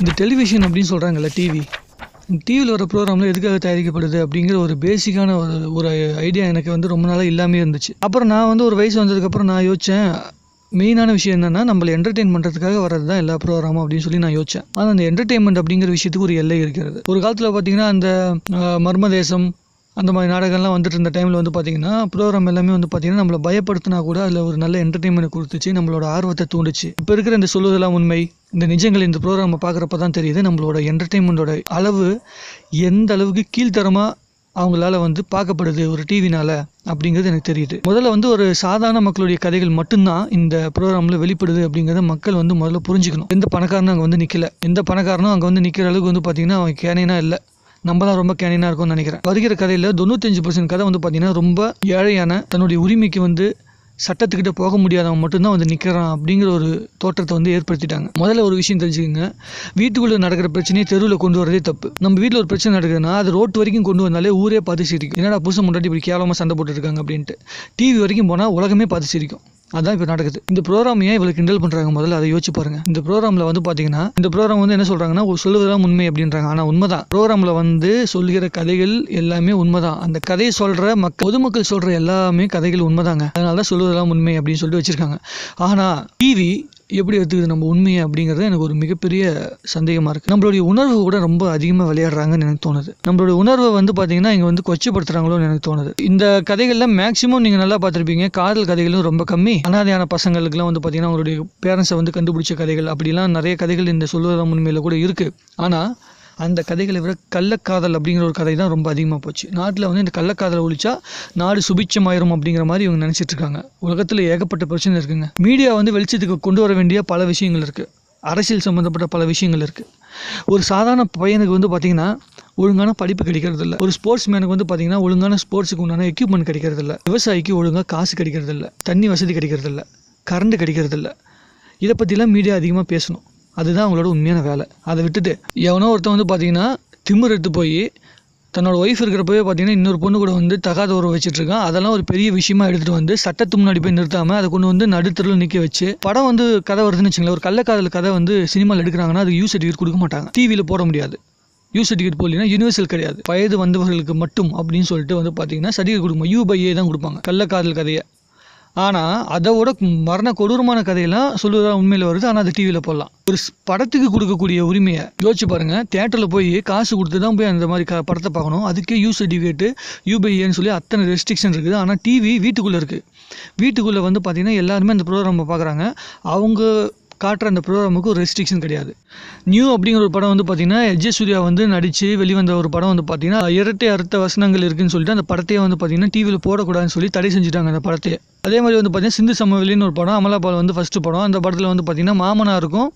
இந்த டெலிவிஷன் அப்படின்னு சொல்கிறாங்கல்ல, டிவியில் வர ப்ரோக்ராமில் எதுக்காக தயாரிக்கப்படுது அப்படிங்கிற ஒரு பேசிக்கான ஒரு ஐடியா எனக்கு வந்து ரொம்ப நாளாக இல்லாமல் இருந்துச்சு. அப்புறம் நான் வந்து ஒரு வயசு வந்ததுக்கப்புறம் நான் யோசித்தேன், மெயினான விஷயம் என்னென்னா நம்மளை என்டர்டெயின் பண்ணுறதுக்காக வரது தான் எல்லா ப்ரோக்ராமும் அப்படின்னு சொல்லி நான் யோசித்தேன். ஆனால் அந்த என்டர்டெயின்மெண்ட் அப்படிங்கிற விஷயத்துக்கு ஒரு எல்லை இருக்கிறது. ஒரு காலத்தில் பார்த்திங்கன்னா அந்த மர்மதேசம் அந்த மாதிரி நாடகம்லாம் வந்துட்டு இருந்த டைமில் வந்து பார்த்திங்கன்னா ப்ரோக்ராம் எல்லாமே வந்து பார்த்திங்கன்னா நம்மளை பயப்படுத்தினா கூட அதில் ஒரு நல்ல என்டர்டெயின்மெண்ட் கொடுத்துச்சு, நம்மளோட ஆர்வத்தை தூண்டுச்சு. இப்போ இருக்கிற இந்த சொல்லுவதெல்லாம் உண்மை, இந்த நிஜங்கள் இந்த ப்ரோக்ராமை பார்க்குறப்ப தான் தெரியுது நம்மளோட என்டர்டெயின்மெண்ட்டோட அளவு எந்த அளவுக்கு கீழ்த்தரமாக அவங்களால வந்து பார்க்கப்படுது ஒரு டிவினால் அப்படிங்கிறது எனக்கு தெரியுது. முதல்ல வந்து ஒரு சாதாரண மக்களுடைய கதைகள் மட்டும்தான் இந்த ப்ரோக்ராமில் வெளிப்படுது அப்படிங்கிறத மக்கள் வந்து முதல்ல புரிஞ்சுக்கணும். எந்த பணக்காரனும் அங்கே வந்து நிற்கல, எந்த பணக்காரனும் அங்கே வந்து நிற்கிற அளவுக்கு வந்து பார்த்திங்கன்னா அவன் கேனைனா இல்லை. நம்ம தான் ரொம்ப கேனினாக இருக்கும்னு நினைக்கிறேன். வருகிற கதையில் 95% கதை வந்து பார்த்திங்கன்னா ரொம்ப ஏழையான, தன்னுடைய உரிமைக்கு வந்து சட்டத்துக்கிட்ட போக முடியாதவன் மட்டும்தான் வந்து நிற்கிறான் அப்படிங்கிற ஒரு தோற்றத்தை வந்து ஏற்படுத்திட்டாங்க. முதல்ல ஒரு விஷயம் தெரிஞ்சுக்கங்க, வீட்டுக்குள்ளே நடக்கிற பிரச்சனையை தெருவில் கொண்டு வரதே தப்பு. நம்ம வீட்டில் ஒரு பிரச்சனை நடக்குதுன்னா அது ரோட்டு வரைக்கும் கொண்டு வந்தாலே ஊரே பார்த்து சிரிக்கும். என்னடா புதுசு முன்னாடி இப்படி கேவலமாக சண்டை போட்டுருக்காங்க அப்படின்ட்டு. டிவி வரைக்கும் போனால் உலகமே பார்த்து சிரிக்கும். அதான் இப்போ நடக்குது. இந்த ப்ரோக்ராம் ஏன் இவ்வளோ கிண்டல் பண்ணுறாங்க, முதல்ல அதை யோசிச்சு பாருங்க. இந்த ப்ரோக்ராமில் வந்து பார்த்தீங்கன்னா இந்த ப்ரோக்ராம் வந்து என்ன சொல்கிறாங்கன்னா சொல்லுவதெல்லாம் உண்மை அப்படின்றாங்க. ஆனால் உண்மைதான், ப்ரோக்ராமில் வந்து சொல்கிற கதைகள் எல்லாமே உண்மைதான். அந்த கதையை சொல்கிற பொதுமக்கள் சொல்கிற எல்லாமே கதைகள் உண்மைதாங்க. அதனால தான் சொல்லுவதெல்லாம் உண்மை அப்படின்னு சொல்லிட்டு வச்சுருக்காங்க. ஆனால் டிவி எப்படி எடுத்துக்குது நம்ம உண்மையை அப்படிங்கிறது எனக்கு ஒரு மிகப்பெரிய சந்தேகமாக இருக்குது. நம்மளுடைய உணர்வு கூட ரொம்ப அதிகமாக விளையாடுறாங்கன்னு எனக்கு தோணுது. நம்மளுடைய உணர்வை வந்து பார்த்தீங்கன்னா இங்கே வந்து கொச்சப்படுத்துகிறாங்களோன்னு எனக்கு தோணுது. இந்த கதைகள்லாம் மேக்ஸிமம் நீங்கள் நல்லா பார்த்துருப்பீங்க, காதல் கதைகளும் ரொம்ப கம்மி. அனாதையான பசங்களுக்குலாம் வந்து பார்த்தீங்கன்னா அவங்களுடைய பேரண்ட்ஸை வந்து கண்டுபிடிச்ச கதைகள் அப்படிலாம் நிறைய கதைகள் இந்த சொல்லுவதெல்லாம் உண்மையில் கூட இருக்குது. ஆனால் அந்த கதைகளை விட கள்ளக்காதல் அப்படிங்கிற ஒரு கதை தான் ரொம்ப அதிகமாக போச்சு. நாட்டில் வந்து இந்த கள்ளக்காதலை ஒழிச்சா நாடு சுபிட்சமாயிரும் அப்படிங்கிற மாதிரி இவங்க நினச்சிட்டு இருக்காங்க. உலகத்தில் ஏகப்பட்ட பிரச்சனை இருக்குங்க. மீடியா வந்து வெளிச்சத்துக்கு கொண்டு வர வேண்டிய பல விஷயங்கள் இருக்குது. அரசியல் சம்மந்தப்பட்ட பல விஷயங்கள் இருக்குது. ஒரு சாதாரண பையனுக்கு வந்து பார்த்திங்கன்னா ஒழுங்கான படிப்பு கிடைக்கிறது இல்லை. ஒரு ஸ்போர்ட்ஸ் மேனுக்கு வந்து பார்த்திங்கன்னா ஒழுங்கான ஸ்போர்ட்ஸுக்கு உண்டான எக்யூப்மெண்ட் கிடைக்கிறது இல்லை. விவசாயிக்கு ஒழுங்காக காசு கிடைக்கிறது இல்லை. தண்ணி வசதி கிடைக்கிறது இல்லை. கரண்ட் கிடைக்கிறது இல்லை. இதை பற்றிலாம் மீடியா அதிகமாக பேசணும். அதுதான் அவங்களோட உண்மையான வேலை. அதை விட்டுட்டு எவனோ ஒருத்தன் வந்து பார்த்தீங்கன்னா திமிர் எடுத்து போய் தன்னோட ஒய்ஃப் இருக்கிறப்பவே பார்த்தீங்கன்னா இன்னொரு பொண்ணு கூட வந்து தகாத உறவு வச்சுட்டு இருக்கான். அதெல்லாம் ஒரு பெரிய விஷயமா எடுத்துகிட்டு வந்து சட்டத்து முன்னாடி போய் நிறுத்தாமல் அதை கொண்டு வந்து நடுத்தரில் நிற்க வச்சு படம் வந்து கதை வருதுன்னு வச்சுங்களேன். ஒரு கள்ளக்காதல் கதை வந்து சினிமாவில் எடுக்கிறாங்கன்னா அதுக்கு யூ சர்டிஃபிகேட் கொடுக்க மாட்டாங்க. டிவியில் போட முடியாது. யூ சர்டிஃபிகேட் போடலைன்னா யூனிவர்சல் கிடையாது, வயது வந்தவர்களுக்கு மட்டும் அப்படின்னு சொல்லிட்டு வந்து பார்த்தீங்கன்னா சர்டிஃபிகேட் கொடுக்குமா, U/A தான் கொடுப்பாங்க கள்ளக்காதல் கதையை. ஆனால் அதோட மரண கொடூரமான கதையெல்லாம் சொல்லுவதா உண்மையில் வருது. ஆனால் அது டிவியில் போடலாம். ஒரு படத்துக்கு கொடுக்கக்கூடிய உரிமையை யோசிச்சு பாருங்கள். தேட்டரில் போய் காசு கொடுத்து தான் போய் அந்த மாதிரி படத்தை பார்க்கணும். அதுக்கே யூ சர்டிஃபிகேட்டு U/Aன்னு சொல்லி அத்தனை ரெஸ்ட்ரிக்ஷன் இருக்குது. ஆனால் டிவி வீட்டுக்குள்ளே இருக்குது. வீட்டுக்குள்ளே வந்து பார்த்திங்கன்னா எல்லாருமே அந்த ப்ரோக்ராமை பார்க்குறாங்க. அவங்க காட்டுற அந்த ப்ரோக்ராமுக்கு ஒரு ரெஸ்ட்ரிக்ஷன் கிடையாது. நியூ அப்படிங்கிற ஒரு படம் வந்து பார்த்திங்கன்னா சூர்யா வந்து நடித்து வெளிவந்த ஒரு படம் வந்து பார்த்திங்கன்னா இரட்டை அர்த்த வசனங்கள் இருக்குதுன்னு சொல்லிட்டு அந்த படத்தையே வந்து பார்த்திங்கன்னா டிவியில் போடக்கூடாதுன்னு சொல்லி தடை செஞ்சுட்டாங்க அந்த படத்தையே. அதே மாதிரி வந்து பார்த்திங்கன்னா சிந்து சமவெளின்னு ஒரு படம், அமலாபால் வந்து ஃபஸ்ட்டு படம். அந்த படத்தில் வந்து பார்த்திங்கன்னா மாமனாருக்கும்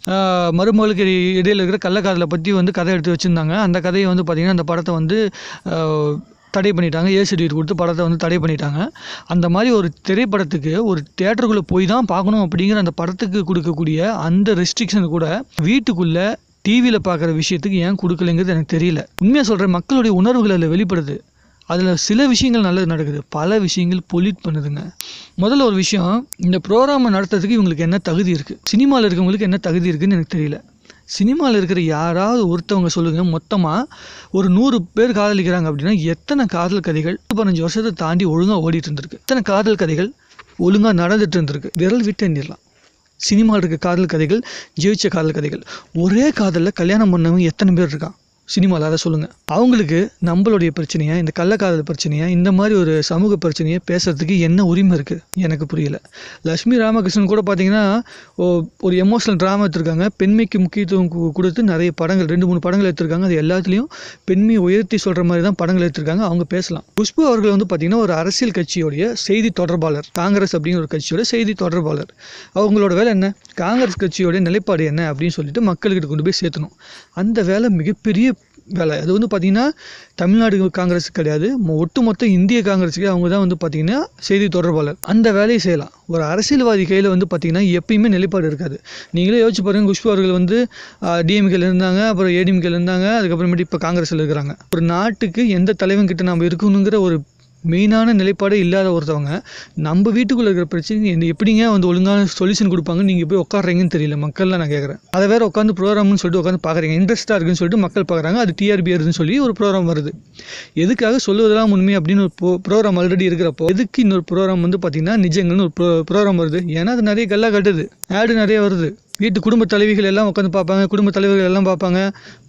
மருமகளுக்கு இடையில் இருக்கிற கள்ளக்காதலை பற்றி வந்து கதை எடுத்து வச்சுருந்தாங்க. அந்த கதையை வந்து பார்த்திங்கன்னா அந்த படத்தை வந்து தடை பண்ணிட்டாங்க. சர்டிஃபிகேட் கொடுத்து படத்தை வந்து தடை பண்ணிட்டாங்க. அந்த மாதிரி ஒரு திரைப்படத்துக்கு ஒரு தியேட்டருக்குள்ளே போய் தான் பார்க்கணும் அப்படிங்கிற அந்த படத்துக்கு கொடுக்கக்கூடிய அந்த ரெஸ்ட்ரிக்ஷன் கூட வீட்டுக்குள்ளே டிவியில் பார்க்குற விஷயத்துக்கு ஏன் கொடுக்கலைங்கிறது எனக்கு தெரியல. உண்மையாக சொல்கிறேன், மக்களுடைய உணர்வுகள் அதில் வெளிப்படுது. அதில் சில விஷயங்கள் நல்லது நடக்குது, பல விஷயங்கள் பொல்யூட் பண்ணுதுங்க. முதல்ல ஒரு விஷயம், இந்த ப்ரோக்ராமை நடத்துறதுக்கு இவங்களுக்கு என்ன தகுதி இருக்குது, சினிமாவில் இருக்கவங்களுக்கு என்ன தகுதி இருக்குதுன்னு எனக்கு தெரியல. சினிமாவில் இருக்கிற யாராவது ஒருத்தவங்க சொல்லுங்கள், மொத்தமாக ஒரு 100 பேர் காதலிக்கிறாங்க அப்படின்னா எத்தனை காதல் கதைகள் 15 வருஷத்தை தாண்டி ஒழுங்காக ஓடிட்டு இருந்திருக்கு, எத்தனை காதல் கதைகள் ஒழுங்காக நடந்துட்டு இருந்திருக்கு, விரல் விட்டு எண்ணிடலாம். சினிமாவில் இருக்க காதல் கதைகள், ஜெயிச்ச காதல் கதைகள். ஒரே காதலில் கல்யாணம் பண்ணவங்க எத்தனை பேர் இருக்கான் சினிமாவில், அதை சொல்லுங்கள். அவங்களுக்கு நம்மளுடைய பிரச்சனையா, இந்த கள்ளக்காதல் பிரச்சனையா, இந்த மாதிரி ஒரு சமூக பிரச்சனையை பேசுகிறதுக்கு என்ன உரிமை இருக்குது எனக்கு புரியல. லட்சுமி ராமகிருஷ்ணன் கூட பார்த்தீங்கன்னா ஒரு எமோஷனல் ட்ராமா எடுத்திருக்காங்க. பெண்மைக்கு முக்கியத்துவம் கொடுத்து நிறைய படங்கள் 2-3 படங்கள் எடுத்திருக்காங்க. அது எல்லாத்துலேயும் பெண்மையை உயர்த்தி சொல்கிற மாதிரி தான் படங்கள் எடுத்திருக்காங்க. அவங்க பேசலாம். குஷ்பு அவர்கள் வந்து பார்த்திங்கன்னா ஒரு அரசியல் கட்சியோடைய செய்தி தொடர்பாளர், காங்கிரஸ் அப்படிங்கிற ஒரு கட்சியோட செய்தி தொடர்பாளர். அவங்களோட வேலை என்ன, காங்கிரஸ் கட்சியோடைய நிலைப்பாடு என்ன அப்படின்னு சொல்லிட்டு மக்கள்கிட்ட கொண்டு போய் சேர்த்தணும். அந்த வேலை மிகப்பெரிய வேலை. அது வந்து பார்த்திங்கன்னா தமிழ்நாடு காங்கிரஸ் கிடையாது, ஒட்டுமொத்த இந்திய காங்கிரஸுக்கு அவங்க தான் வந்து பார்த்திங்கன்னா செய்தி தொடர்பாளர். அந்த வேலையை செய்யலாம். ஒரு அரசியல்வாதி கையில் வந்து பார்த்திங்கன்னா எப்பயுமே நிலைப்பாடு இருக்காது. நீங்களே யோசிச்சு பாருங்கள், குஷ்பு அவர்கள் வந்து டிஎம்கேல இருந்தாங்க, அப்புறம் ஏடிஎம்கேல இருந்தாங்க, அதுக்கப்புறமேட்டு இப்போ காங்கிரஸில் இருக்கிறாங்க. ஒரு நாட்டுக்கு எந்த தலைவன் கிட்ட நம்ம இருக்கணுங்கிற ஒரு மெயினான நிலைப்பாடே இல்லாத ஒருத்தவங்க நம்ம வீட்டுக்குள்ளே இருக்கிற பிரச்சனைக்கு எப்படிங்க வந்து ஒழுங்கான சொல்யூஷன் கொடுப்பாங்க, நீங்கள் போய் உட்காடுறீங்கன்னு தெரியல மக்கள்லாம். நான் கேட்குறேன், அதை வேறு உட்காந்து ப்ரோக்ராம்னு சொல்லிட்டு உட்காந்து பார்க்குறீங்க, இன்ட்ரெஸ்ட்டாக இருக்குன்னு சொல்லிட்டு மக்கள் பார்க்குறாங்க. அது டிஆர்பி வருதுன்னு சொல்லி ஒரு ப்ரோக்ராம் வருது. எதுக்காக சொல்லுவதெல்லாம் உண்மை அப்படின்னு ஒரு ப்ரோக்ராம் ஆல்ரெடி இருக்கிறப்போ எதுக்கு இன்னொரு ப்ரோக்ராம் வந்து பார்த்தீங்கன்னா நிஜங்கள்னு ஒரு ப்ரோக்ராம் வருது? ஏன்னா அது நிறைய கல்லா கட்டுது, ஆடு நிறைய வருது. வீட்டு குடும்ப தலைவிகள் எல்லாம் உட்காந்து பார்ப்பாங்க, குடும்ப தலைவர்கள் எல்லாம் பார்ப்பாங்க.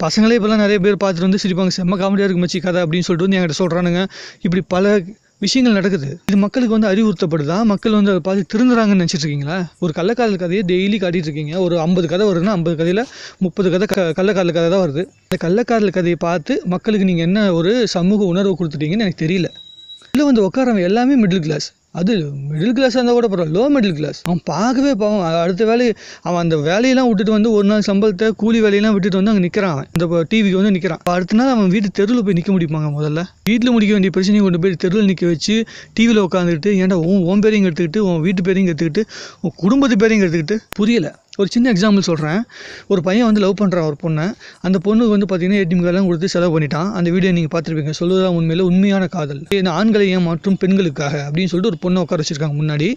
பசங்களே இப்போல்லாம் நிறைய பேர் பார்த்துட்டு வந்து சிரிப்பாங்க, செம்ம காமெடியாக இருக்கு மச்சி கதை அப்படின்னு சொல்லிட்டு வந்து என்கிட்ட சொல்கிறானுங்க. இப்படி பல விஷயங்கள் நடக்குது. இது மக்களுக்கு வந்து அறிவுறுத்தப்படுதா? மக்கள் வந்து அதை பார்த்து திருந்துறாங்கன்னு நினச்சிட்டு இருக்கீங்களா? ஒரு கள்ளக்காதல் கதையை டெய்லி காட்டிகிட்டு இருக்கீங்க. ஒரு 50 கதை வருதுன்னா 50 கதையில் 30 கதை கள்ளக்காதல் கதை தான் வருது. இந்த கள்ளக்காதல் கதையை பார்த்து மக்களுக்கு நீங்கள் என்ன ஒரு சமூக உணர்வு கொடுத்துட்டீங்கன்னு எனக்கு தெரியல. இல்லை வந்து உட்காரவங்க எல்லாமே மிடில் கிளாஸ். அது மிடில் கிளாஸாக இருந்தால் கூட பரவாயில்ல, லோ மிடில் கிளாஸ். அவன் பார்க்கவே பாவம். அடுத்த அவன் அந்த வேலையெல்லாம் விட்டுட்டு வந்து ஒரு நாள் சம்பளத்தை கூலி வேலையெல்லாம் விட்டுட்டு வந்து அங்கே நிற்கிறான். அவன் இந்த டிவிக்கு வந்து நிற்கிறான். அடுத்த நாள் அவன் வீட்டு தெருவில் போய் நிற்க முடியுமாங்க? முதல்ல வீட்டில் முடிக்க வேண்டிய பிரச்சனையை கொண்டு போய் தெருவில் நிற்க வச்சு டிவியில் உட்காந்துக்கிட்டு ஏன்டா உன் பேரையும் எடுத்துக்கிட்டு உன் வீட்டு பேரையும் எடுத்துக்கிட்டு உன் குடும்பத்து பேரையும் எடுத்துக்கிட்டு புரியலை. ஒரு சின்ன எக்ஸாம்பிள் சொல்கிறேன். ஒரு பையன் வந்து லவ் பண்ணுறான் ஒரு பொண்ணை. அந்த பொண்ணுக்கு வந்து பார்த்தீங்கன்னா ஏடிஎம் கார்டெலாம் கொடுத்து செலவு பண்ணிட்டான். அந்த வீடியோ நீங்கள் பார்த்துருப்பீங்க. சொல்லுவதா உண்மையில் உண்மையான காதல் ஆண்களை மற்றும் பெண்களுக்காக அப்படின்னு சொல்லிட்டு ஒரு பொண்ணை உட்கார வச்சிருக்காங்க முன்னாடி.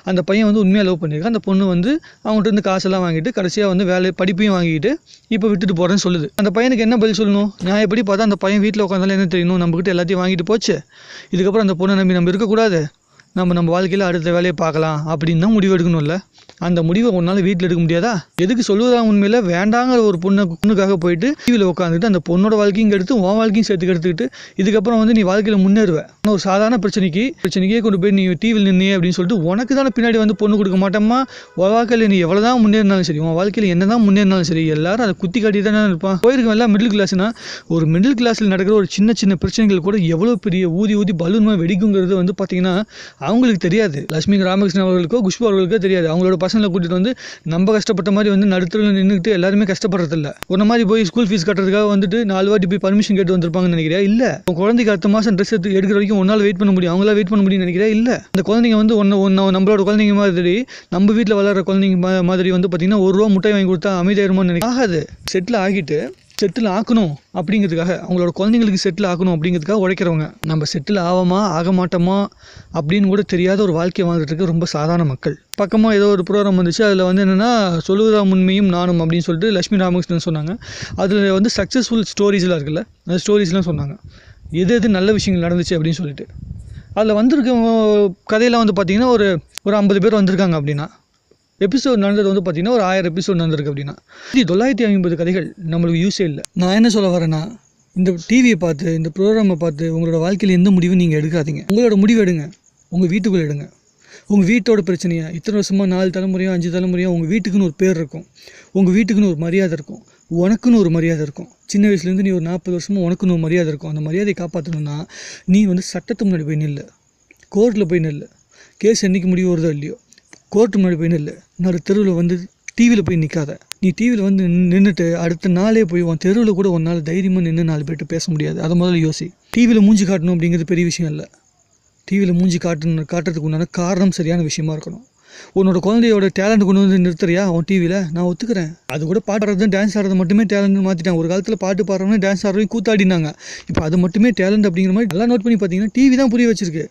அந்த பையன் வந்து உண்மையாக லவ் பண்ணியிருக்கான். அந்த பொண்ணு வந்து அவங்ககிட்ட இருந்து காசெல்லாம் வாங்கிட்டு கடைசியாக வந்து படிப்பையும் வாங்கிட்டு இப்போ விட்டுட்டு போகிறேன்னு சொல்லுது. அந்த பையனுக்கு என்ன பதில் சொல்லணும்? நான் எப்படி பார்த்தா அந்த பையன் வீட்டில் உட்காந்தாலும் என்ன தெரியணும், நம்மக்கிட்ட எல்லாத்தையும் வாங்கிட்டு போச்சு, இதுக்கப்புறம் அந்த பொண்ணை நம்ம இருக்கக்கூடாது, நம்ம வாழ்க்கையில் அடுத்த வேலையை பார்க்கலாம் அப்படின்னு தான் முடிவு எடுக்கணும்ல. அந்த முடிவை ஒன்றால் வீட்டில் எடுக்க முடியாதா? எதுக்கு சொல்லுவதா உண்மையில் வேண்டாங்கிற ஒரு பொண்ணுக்காக போயிட்டு டிவியில் உட்காந்துட்டு அந்த பொண்ணோட வாழ்க்கையும் எடுத்து உன் வாழ்க்கையும் சேர்த்து எடுத்துக்கிட்டு இதுக்கப்புறம் வந்து நீ வாழ்க்கையில் முன்னேறுவேன். ஆனால் ஒரு சாதாரண பிரச்சனைக்கே கொண்டு போய் நீ டிவியில் நின்னே அப்படின்னு சொல்லிட்டு உனக்கு தானே பின்னாடி வந்து பொண்ணு கொடுக்க மாட்டோமா? உன் வாழ்க்கையில் நீ எவ்வளோ தான் முன்னேறினாலும் சரி, உன் வாழ்க்கையில் என்ன தான் முன்னேறினாலும் சரி, எல்லாரும் அதை குத்தி காட்டி தானே இருப்பான். போயிருக்கோம் எல்லாம் மிடில் கிளாஸ்னா. ஒரு மிடில் கிளாஸில் நடக்கிற ஒரு சின்ன பிரச்சனைகள் கூட எவ்வளோ பெரிய ஊதி பலூன்மா வெடிக்குங்கிறது வந்து பார்த்தீங்கன்னா அவங்களுக்கு தெரியாது. லட்சுமி ராமகிருஷ்ணன் அவர்களுக்கோ குஷ்பு அவர்களுக்கோ தெரியாது. அவங்களோட பசங்களை கூட்டிட்டு வந்து நம்ம கஷ்டப்பட்ட மாதிரி வந்து நடுத்தரில் நின்றுட்டு எல்லாருமே கஷ்டப்படுறதில்ல. ஒரு மாதிரி போய் ஸ்கூல் ஃபீஸ் கட்டுறதுக்காக வந்துட்டு 4 வாட்டி போய் பர்மிஷன் கேட்டு வந்திருப்பாங்கன்னு நினைக்கிறேன். இல்லை, உன் குழந்தைக்கு அடுத்த மாதம் ட்ரெஸ் எடுக்கிற வரைக்கும் ஒன்றால் வெயிட் பண்ண முடியும், அவங்களால வெயிட் பண்ண முடியும்னு நினைக்கிறேன். இல்லை, அந்த குழந்தைங்க வந்து நம்மளோட குழந்தைங்க மாதிரி நம்ம வீட்டில் வளர்கிற குழந்தைங்க மாதிரி வந்து பார்த்தீங்கன்னா 1 ரூபா முட்டை வாங்கி கொடுத்தா அமைதியாயிருமோன்னு நினைக்கிறேன். ஆகாது. செட்டில் ஆக்கணும் அப்படிங்கிறதுக்காக, அவங்களோட குழந்தைங்களுக்கு செட்டில் ஆகணும் அப்படிங்கிறதுக்காக உழைக்கிறவங்க. நம்ம செட்டில் ஆகமா ஆக மாட்டோமா அப்படின்னு கூட தெரியாத ஒரு வாழ்க்கையை வாழ்ந்துட்டு இருக்க ரொம்ப சாதாரண மக்கள். பக்கமாக ஏதோ ஒரு ப்ரோக்ராம் வந்துச்சு. அதில் வந்து என்னென்னா சொல்லுவதா உண்மையும் நானும் அப்படின்னு சொல்லிட்டு லட்சுமி ராமகிருஷ்ணன் சொன்னாங்க. அதில் வந்து சக்ஸஸ்ஃபுல் ஸ்டோரிஸ்லாம் இருக்குல்ல, அந்த ஸ்டோரிஸ்லாம் சொன்னாங்க. எது நல்ல விஷயங்கள் நடந்துச்சு அப்படின்னு சொல்லிட்டு. அதில் வந்திருக்க கதையெல்லாம் வந்து பார்த்திங்கன்னா ஒரு 50 பேர் வந்திருக்காங்க அப்படின்னா, எபிசோட் நடந்தது வந்து பார்த்திங்கன்னா ஒரு 1000 எபிசோட் நடந்திருக்கு அப்படின்னா 950 கதைகள் நம்மளுக்கு யூஸே இல்லை. நான் என்ன சொல்ல வரேன்னா, இந்த டிவியை பார்த்து இந்த ப்ரோக்ராமை பார்த்து உங்களோட வாழ்க்கையில் எந்த முடிவும் நீங்கள் எடுக்காதீங்க. உங்களோட முடிவு எடுங்க, உங்கள் வீட்டுக்குள்ளே எடுங்க. உங்கள் வீட்டோட பிரச்சனையா இத்தனை வருஷமாக 4 தலைமுறையோ 5 தலைமுறையோ உங்கள் வீட்டுக்குன்னு ஒரு பேர் இருக்கும், உங்கள் வீட்டுக்குன்னு ஒரு மரியாதை இருக்கும், உனக்குன்னு ஒரு மரியாதை இருக்கும். சின்ன வயசுலேருந்து நீ ஒரு 40 வருஷமாக உனக்குன்னு ஒரு மரியாதை இருக்கும். அந்த மரியாதையை காப்பாற்றணும்னா நீ வந்து சட்டத்து முன்னாடி போய் நில்லு, கோர்ட்டில் போய் நில்லு. கேஸ் என்றைக்கு முடிவு வருதோ இல்லையோ கோர்ட்டு முன்னாடி போய் நில்லு. தெருவில் வந்து டிவியில் போய் நிற்காத. நீ டிவியில் வந்து நின்றுட்டு அடுத்த நாளே போய் உன் தெருவில் கூட ஒரு நாள் தைரியமாக நின்று 4 பேர்கிட்ட பேச முடியாது. அதை முதல்ல யோசி. டிவியில் மூஞ்சி காட்டணும் அப்படிங்கிறது பெரிய விஷயம் இல்லை. டிவியில் மூஞ்சி காட்டுறதுக்கு உண்டான காரணம் சரியான விஷயமா இருக்கணும். உன்னோட குழந்தையோட டேலண்ட் கொண்டு வந்து நிறுத்துறியா அவன் டிவியில்? நான் ஒத்துக்கிறேன். அது கூட பாட்டு ஆடுறது டான்ஸ் ஆடுறது மட்டுமே டேலண்ட்னு மாற்றிட்டாங்க. ஒரு காலத்தில் பாட்டு பாடுறவங்க டான்ஸ் ஆடுறவங்க கூத்தாடினாங்க. இப்போ அது மட்டுமே டேலண்ட் அப்படிங்கிற மாதிரி நல்லா நோட் பண்ணி பார்த்தீங்கன்னா டிவி தான் புரிய வச்சிருக்கு.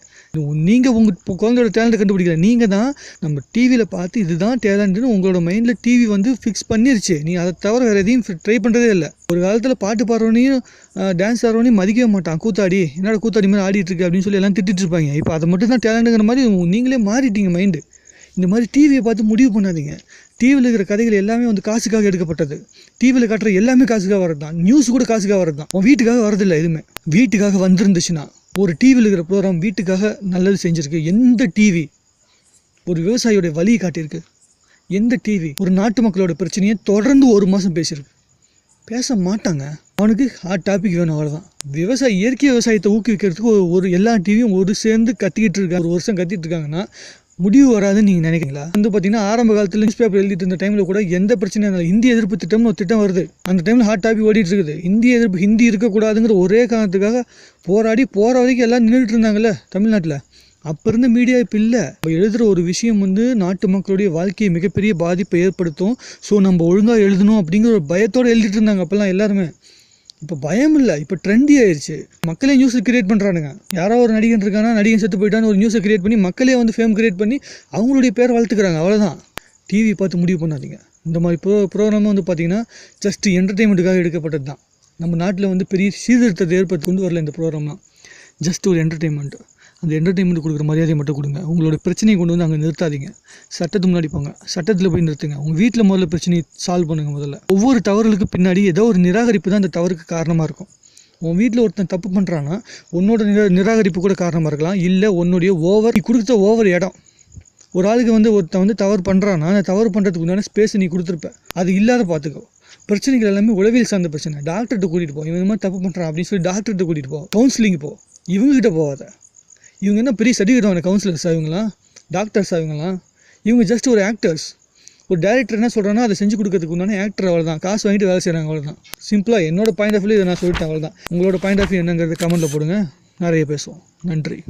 நீங்கள் உங்கள் குழந்தையோட டேலண்ட்டை கண்டுபிடிக்கல, நீங்கள் தான் நம்ம டிவியில் பார்த்து இதுதான் டேலண்ட்டுன்னு உங்களோட மைண்டில் டிவி வந்து ஃபிக்ஸ் பண்ணிருச்சு. நீ அதை தவிர வேறு எதையும் ட்ரை பண்ணுறதே இல்லை. ஒரு காலத்தில் பாட்டு பாடுறவனையும் டான்ஸ் ஆடுறவனையும் மதிக்கவே மாட்டான். கூத்தாடி என்னோட கூத்தாடி மாதிரி ஆடிட்டு இருக்கு அப்படின்னு சொல்லி எல்லாம் திட்டிட்டு இருப்பாங்க. இப்போ அதை மட்டும் தான் டேலண்ட்டுங்கிற மாதிரி நீங்களே மாறிட்டீங்க மைண்டு. இந்த மாதிரி டிவியை பார்த்து முடிவு பண்ணாதீங்க. டிவியில் இருக்கிற கதைகள் எல்லாமே வந்து காசுக்காக எடுக்கப்பட்டது. டிவியில் காட்டுற எல்லாமே காசுக்காக வரது தான். நியூஸ் கூட காசுக்காக வரது தான். உன் வீட்டுக்காக வரதில்லை. எதுவுமே வீட்டுக்காக வந்துருந்துச்சுன்னா ஒரு டிவியில் இருக்கிற ப்ரோக்ராம் வீட்டுக்காக நல்லது செஞ்சுருக்கு. எந்த டிவி ஒரு விவசாயியோட வழியை காட்டியிருக்கு? எந்த டிவி ஒரு நாட்டு மக்களோட பிரச்சனையை தொடர்ந்து 1 மாதம் பேசியிருக்கு? பேச மாட்டாங்க. அவனுக்கு ஹாட் டாபிக் வேணும், அவ்வளோதான். இயற்கை விவசாயத்தை ஊக்குவிக்கிறதுக்கு ஒரு எல்லா டிவியும் ஒரு சேர்ந்து கத்திக்கிட்டு இருக்காங்க. 1 வருஷம் கத்திட்டு இருக்காங்கன்னா முடிவு வராதுன்னு நீங்கள் நினைக்கிறீங்களா? வந்து பார்த்தீங்கன்னா ஆரம்ப காலத்தில் நியூஸ் பேப்பர் எழுதிட்டு இருந்த டைமில் கூட எந்த பிரச்சனையும் இல்லை. இந்திய எதிர்ப்பு திட்டம்னு ஒரு திட்டம் வருது. அந்த டைமில் ஹாட் டாபிக் ஓடிட்டு இருக்குது. இந்திய எதிர்ப்பு ஹிந்தி இருக்கக்கூடாதுங்கிற ஒரே காரணத்துக்காக போராடி போகிற வரைக்கும் எல்லாம் நின்றுட்டு இருந்தாங்கல்ல தமிழ்நாட்டில். அப்போ இருந்த மீடியா இப்போ இல்லை. நம்ம எழுதுகிற ஒரு விஷயம் வந்து நாட்டு மக்களுடைய வாழ்க்கையை மிகப்பெரிய பாதிப்பை ஏற்படுத்தும். ஸோ நம்ம ஒழுங்காக எழுதணும் அப்படிங்கிற ஒரு பயத்தோடு எழுதிட்டு இருந்தாங்க அப்போல்லாம் எல்லாருமே. இப்போ பயம் இல்லை, இப்போ ட்ரெண்டி ஆயிடுச்சு. மக்களே நியூஸை கிரியேட் பண்ணுறானுங்க. யாரோ ஒரு நடிகன் இருக்கானா, நடிகன் செத்து போயிட்டான்னு ஒரு நியூஸை கிரியேட் பண்ணி மக்களே வந்து ஃபேம் கிரியேட் பண்ணி அவங்களுடைய பேர் வளர்த்துக்கிறாங்க. அவ்வளோதான். டிவி பார்த்து முடிவு பண்ணாதீங்க. இந்த மாதிரி ப்ரோக்ராம் வந்து பார்த்திங்கன்னா ஜஸ்ட் என்டர்டெயின்மெண்ட்டுக்காக எடுக்கப்பட்டது தான். நம்ம நாட்டில் வந்து பெரிய சீர்திருத்தத்தை ஏற்படுத்தி கொண்டு வரல இந்த ப்ரோக்ராம்லாம். ஜஸ்ட் ஒரு என்டர்டெயின்மெண்ட்டு. அந்த என்டர்டெயின்மெண்ட் கொடுக்குற மரியாதையை மட்டும் கொடுங்க. உங்களோட பிரச்சனையை கொண்டு வந்து அங்கே நிறுத்தாதீங்க. சட்டத்துக்கு முன்னாடி போங்க, சட்டத்தில் போய் நிறுத்துங்க. உங்கள் வீட்டில் முதல்ல பிரச்சனையை சால்வ் பண்ணுங்கள். முதல்ல ஒவ்வொரு தவறுகளுக்கு பின்னாடி ஏதோ ஒரு நிராகரிப்பு தான் அந்த தவறுக்கு காரணமாக இருக்கும். உன் வீட்டில் ஒருத்தன் தப்பு பண்ணுறான்னா உன்னோட நிராகரிப்பு கூட காரணமாக இருக்கலாம். இல்லை உன்னுடைய நீ கொடுத்த ஓவர் இடம். ஒரு ஆளுக்கு வந்து ஒருத்தன் வந்து தவறு பண்ணுறான்னா அந்த தவறு பண்ணுறதுக்கு உண்டான ஸ்பேஸ் நீ கொடுத்துருப்ப. அது இல்லாத பார்த்துக்கோ. பிரச்சனைகள் எல்லாமே உளவியல் சார்ந்த பிரச்சனை. டாக்டர்கிட்ட கூட்டிகிட்டு போ. இவன் இந்த மாதிரி தப்பு பண்ணுறான் அப்படின்னு சொல்லி டாக்டர்கிட்ட கூட்டிகிட்டு போ. கவுன்சிலிங் போ. இவங்ககிட்ட போகாத. இவங்க என்ன பெரிய சர்டிஃபிகேட் கவுன்சிலர்ஸ் ஆகுங்களாம், டாக்டர்ஸ் ஆகுங்களாம். இவங்க ஜஸ்ட் ஒரு ஆக்டர்ஸ். ஒரு டேரக்டர் என்ன சொல்கிறான்னா அதை செஞ்சு கொடுக்கறதுக்கு உண்டான ஆக்டர். அவ்வளோதான். காசு வாங்கிட்டு வேலை செய்கிறாங்க. அவ்வளோதான். சிம்பிளாக என்னோட பாயிண்ட் ஆஃப் வியூ இதை நான் சொல்லிட்டேன். அவ்வளோதான். உங்களோட பாயிண்ட் ஆஃப் வியூ என்னங்கிறது கமெண்ட்டில் போடுங்க. நிறைய பேசுவோம். நன்றி.